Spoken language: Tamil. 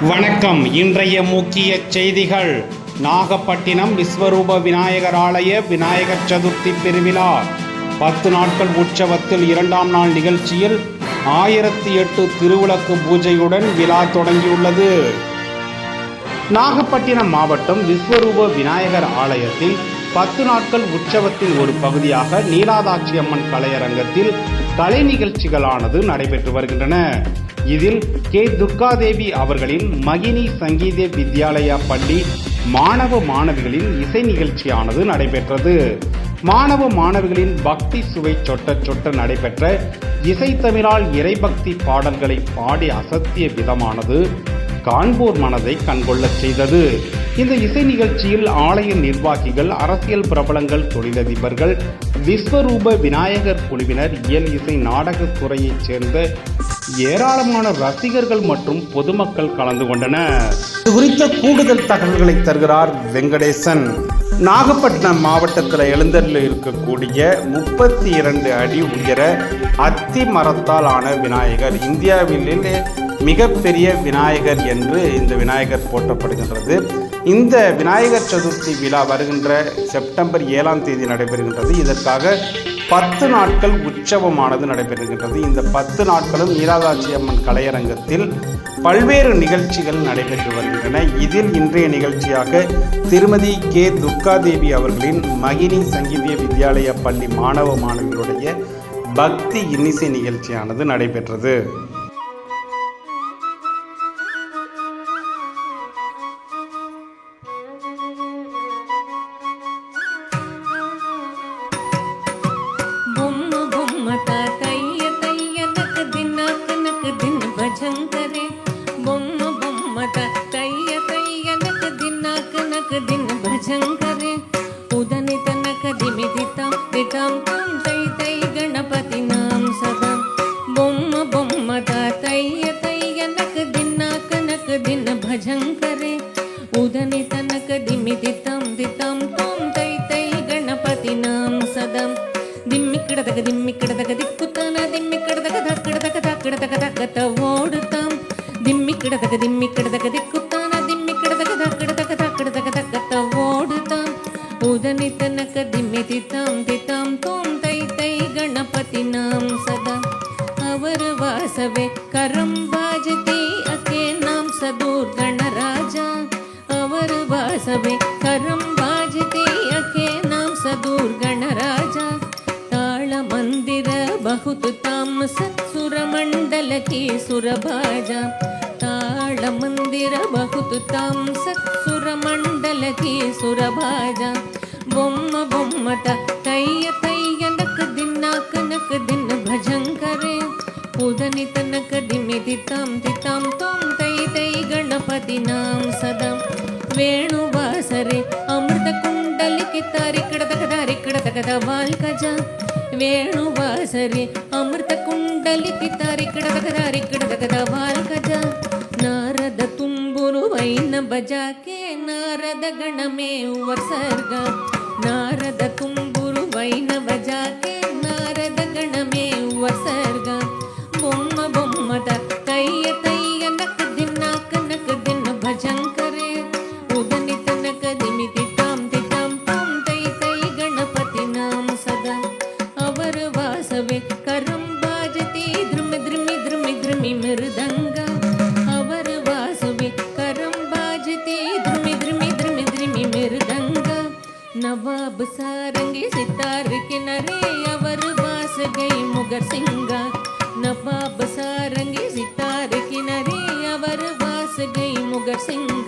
வணக்கம். இன்றைய முக்கிய செய்திகள். நாகப்பட்டினம் விஸ்வரூப விநாயகர் ஆலய விநாயகர் சதுர்த்தி பெருவிழா 10 நாட்கள் உற்சவத்தில் 2ஆம் நாள் நிகழ்ச்சியில் 1008 திருவிளக்கு பூஜையுடன் விழா தொடங்கியுள்ளது. நாகப்பட்டினம் மாவட்டம் விஸ்வரூப விநாயகர் ஆலயத்தில் 10 நாட்கள் உற்சவத்தின் ஒரு பகுதியாக நீலாதாட்சி அம்மன் கலையரங்கத்தில் கலை நிகழ்ச்சிகளானது நடைபெற்று வருகின்றன. இதில் கே. துர்காதேவி அவர்களின் மகினி சங்கீத வித்யாலயா பள்ளி மாணவ மாணவிகளின் இசை நிகழ்ச்சியானது நடைபெற்றது. மாணவ மாணவிகளின் பக்தி சுவை சொட்ட சொட்ட நடைபெற்ற இசைத்தமிழால் இறைபக்தி பாடல்களை பாடி அசத்திய விதமானது காண்போர் மனதை கண்கொள்ளச் செய்தது. இந்த இசை நிகழ்ச்சியில் ஆலய நிர்வாகிகள், அரசியல் பிரபலங்கள், தொழிலதிபர்கள், விஸ்வரூப விநாயகர் குழுவினர், இயல் இசை நாடகத் துறையைச் சேர்ந்த ஏராளமான ரசிகர்கள் மற்றும் பொதுமக்கள் கலந்து கொண்டனர். இது குறித்த கூடுதல் தகவல்களை தருகிறார் வெங்கடேசன். நாகப்பட்டினம் மாவட்டத்தில் எழுந்தருளி இருக்கக்கூடிய 32 அடி உயர அத்தி மரத்தால் ஆன விநாயகர் இந்தியாவிலே மிகப்பெரிய விநாயகர் என்று இந்த விநாயகர் போற்றப்படுகின்றது. இந்த விநாயகர் சதுர்த்தி விழா வருகின்ற செப்டம்பர் 7ஆம் தேதி நடைபெறுகின்றது. இதற்காக 10 நாட்கள் உற்சவமானது நடைபெறுகின்றது. இந்த 10 நாட்களும் நீலாதாட்சி அம்மன் கலையரங்கத்தில் பல்வேறு நிகழ்ச்சிகள் நடைபெற்று வருகின்றன. இதில் இன்றைய நிகழ்ச்சியாக திருமதி கே. துர்காதேவி அவர்களின் மகினி சங்கீத வித்யாலயா பள்ளி மாணவ மாணவிகளுடைய பக்தி இன்னிசை நிகழ்ச்சியானது நடைபெற்றது. उदनि तनक दिमिदितं दितं तं तै तै गणपतिनां सदा बोम्म बोम्म तैय तैयनक दिन्नाक नक दिन भजं करे उदनि तनक दिमिदितं दितं तं तै तै गणपतिनां सदा दिम्मिक्कडदक दिक्कुतन दिम्मिक्कडदक धक्कडदक धक्कडदक धक्कत ओडुतां दिम्मिक्कडदक दिक्कुतन दिम्मिक्कडदक धक्कडदक धक्कडदक धक्कत ओडुतां उदनि तनक दिमिदितं दितं तों तै तै गणपतिनां सदा अवर वासवे करं वाजते अके नाम सदूर गणराजा अवर वासवे करं वाजते अके नाम सदूर गणराजा ताळ मंदिर बहुत ताम सत्सुर मंडल की सुरभाजा ताळ मंदिर बहुत ताम सत्सुर मंडल की सुरभाजा बोम्म बोम्म तैय तैय नक दिन्नाक नक दिन भजं करे उदनि तनक दिमिदितं दितं तों तै तै गणपतिनां सदा वेणुवासरे अमृत कुण्डलिके तारिकडदक वाल्कजा वेणुवासरे अमृत कुण्डलिके तारिकडदक वाल्कजा नारद तुम्बुरु वैन बजाके नारद गणमे वर्सर्ग नारद तुम्बुरु वैन बजाके नारद गणमे वर्सर्ग बोम्म बोम्म तैय तैय नक दिन्नाक नक दिन भजं करे उदनि तनक दिमिदितं दितं तं तै तै गणपतिनां सदा अवर वासवे करं वाजते द्रुमि द्रुमि द्रुमि द्रुमि मृदंगा अवर वासवे करं वाजते द्रुमि द्रुमि द्रुमि द्रुमि मृदंगा नवाब सारंगी सितार किनारे अवर वास गई मुगर सिंगा नवाब सारंगी सितार किनारे अवर वास गई मुगर सिंगा